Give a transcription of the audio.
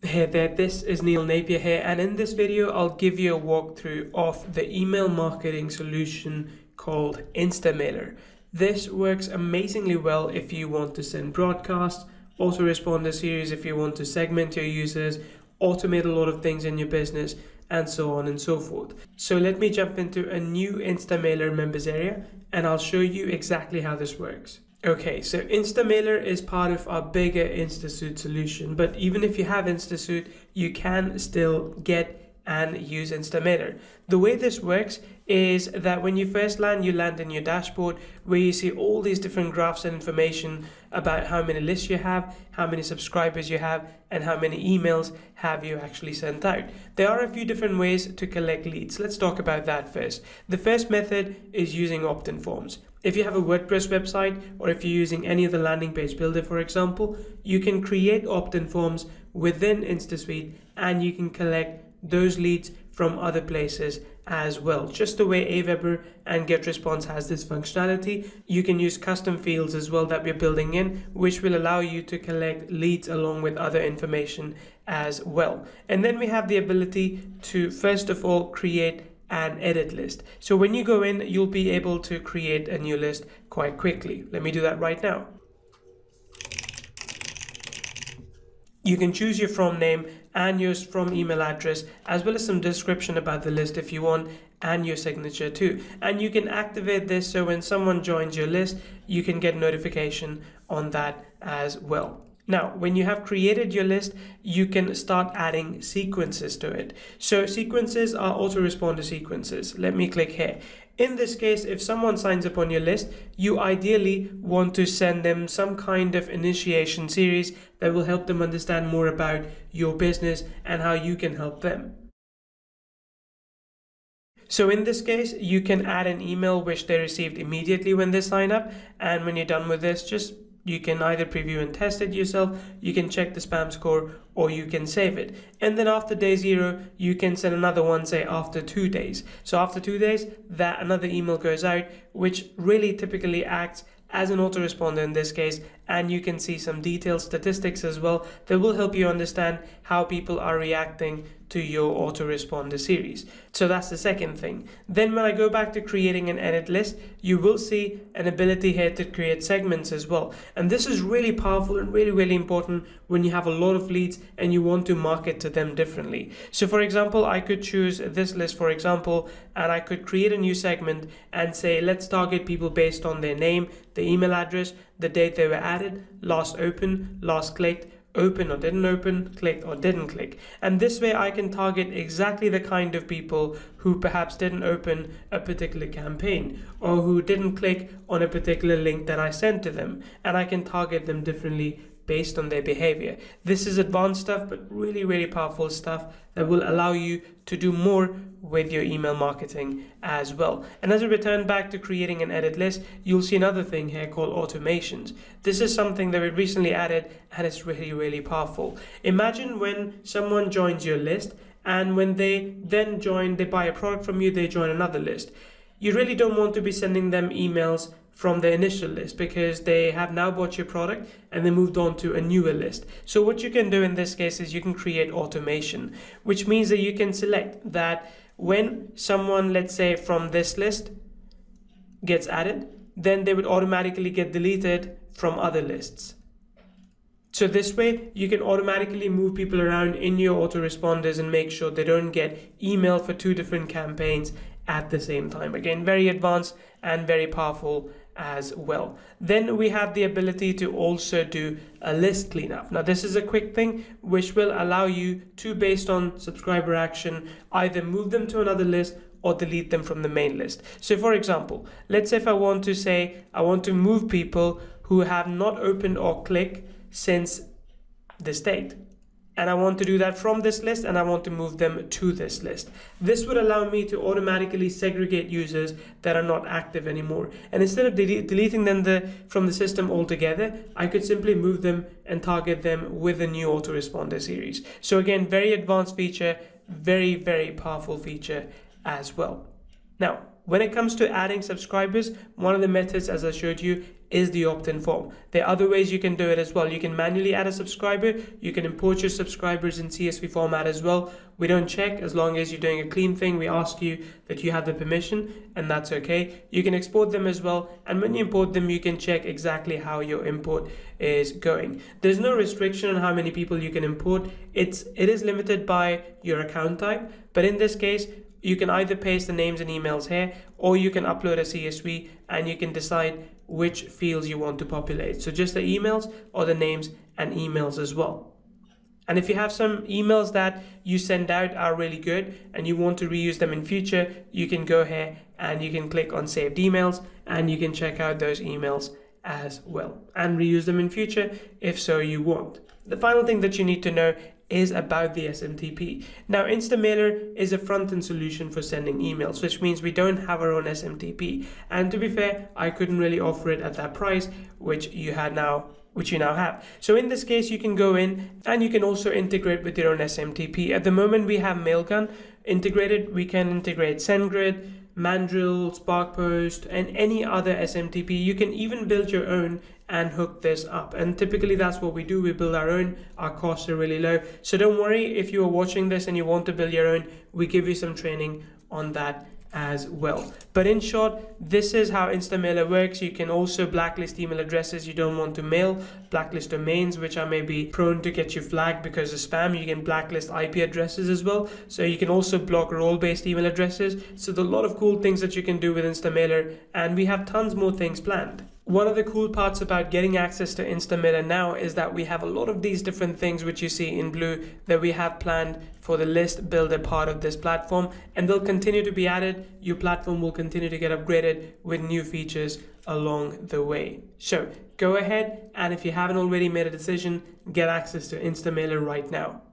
Hey there, this is Neil Napier here, and in this video I'll give you a walkthrough of the email marketing solution called Instamailer. This works amazingly well if you want to send broadcasts, autoresponder series if you want to segment your users, automate a lot of things in your business, and so on and so forth. So let me jump into a new Instamailer members area and I'll show you exactly how this works. Okay, so Instamailer is part of our bigger InstaSuite solution, but even if you have InstaSuite, you can still get and use Instamailer. The way this works is that when you first land, you land in your dashboard where you see all these different graphs and information about how many lists you have, how many subscribers you have, and how many emails have you actually sent out. There are a few different ways to collect leads. Let's talk about that first. The first method is using opt-in forms. If you have a WordPress website or if you're using any other landing page builder, for example, you can create opt-in forms within InstaSuite and you can collect those leads from other places as well. Just the way Aweber and GetResponse has this functionality, you can use custom fields as well that we're building in, which will allow you to collect leads along with other information as well. And then we have the ability to, first of all, create an edit list. So when you go in, you'll be able to create a new list quite quickly. Let me do that right now. You can choose your from name and your from email address, as well as some description about the list if you want, and your signature too. And you can activate this so when someone joins your list, you can get notification on that as well. Now, when you have created your list, you can start adding sequences to it. So sequences are autoresponder sequences. Let me click here. In this case, if someone signs up on your list, you ideally want to send them some kind of initiation series that will help them understand more about your business and how you can help them. So in this case, you can add an email which they received immediately when they sign up. And when you're done with this, you can either preview and test it yourself, you can check the spam score, or you can save it. And then after day 0, you can send another one, say after 2 days. So after 2 days, that another email goes out, which really typically acts as an autoresponder in this case, and you can see some detailed statistics as well that will help you understand how people are reacting to your autoresponder series. So that's the second thing. Then when I go back to creating an edit list, you will see an ability here to create segments as well. And this is really powerful and really important when you have a lot of leads and you want to market to them differently. So for example, I could choose this list, for example, and I could create a new segment and say, let's target people based on their name, the email address, the date they were added, last open, last clicked, open or didn't open, clicked or didn't click. And this way I can target exactly the kind of people who perhaps didn't open a particular campaign or who didn't click on a particular link that I sent to them, and I can target them differently based on their behavior. This is advanced stuff, but really powerful stuff that will allow you to do more with your email marketing as well. And as a return back to creating an edit list, you'll see another thing here called automations. This is something that we recently added and it's really powerful. Imagine when someone joins your list and when they then join, they buy a product from you, they join another list. You really don't want to be sending them emails from the initial list because they have now bought your product and they moved on to a newer list. So what you can do in this case is you can create automation, which means that you can select that when someone, let's say from this list, gets added, then they would automatically get deleted from other lists. So this way you can automatically move people around in your autoresponders and make sure they don't get email for 2 different campaigns at the same time. Again, very advanced and very powerful as well. Then we have the ability to also do a list cleanup. Now this is a quick thing which will allow you to, based on subscriber action, either move them to another list or delete them from the main list. So for example, let's say if I want to move people who have not opened or clicked since this date, and I want to do that from this list and I want to move them to this list. This would allow me to automatically segregate users that are not active anymore. And instead of deleting them from the system altogether, I could simply move them and target them with a new autoresponder series. So again, very advanced feature, very powerful feature as well. Now, when it comes to adding subscribers, one of the methods, as I showed you, is the opt-in form. There are other ways you can do it as well. You can manually add a subscriber. You can import your subscribers in CSV format as well. We don't check as long as you're doing a clean thing. We ask you that you have the permission, and that's okay. You can export them as well, and when you import them, you can check exactly how your import is going. There's no restriction on how many people you can import. It is limited by your account type, but in this case, you can either paste the names and emails here, or you can upload a CSV and you can decide which fields you want to populate. So just the emails or the names and emails as well. And if you have some emails that you send out are really good and you want to reuse them in future, you can go here and you can click on saved emails and you can check out those emails as well and reuse them in future if so you want. The final thing that you need to know is about the SMTP. Now, Instamailer is a front-end solution for sending emails, which means we don't have our own SMTP. And to be fair, I couldn't really offer it at that price, which you now have. So in this case, you can go in and you can also integrate with your own SMTP. At the moment, we have Mailgun integrated. We can integrate SendGrid, Mandrill, SparkPost, and any other SMTP. You can even build your own and hook this up, and typically that's what we do. We build our own. Our costs are really low, so don't worry if you are watching this and you want to build your own. We give you some training on that as well. But in short, this is how Instamailer works. You can also blacklist email addresses you don't want to mail, blacklist domains which are maybe prone to get you flagged because of spam. You can blacklist IP addresses as well, so you can also block role-based email addresses. So there's a lot of cool things that you can do with Instamailer, and we have tons more things planned. One of the cool parts about getting access to Instamailer now is that we have a lot of these different things which you see in blue that we have planned for the list builder part of this platform, and they'll continue to be added. Your platform will continue to get upgraded with new features along the way. So go ahead, and if you haven't already made a decision, get access to Instamailer right now.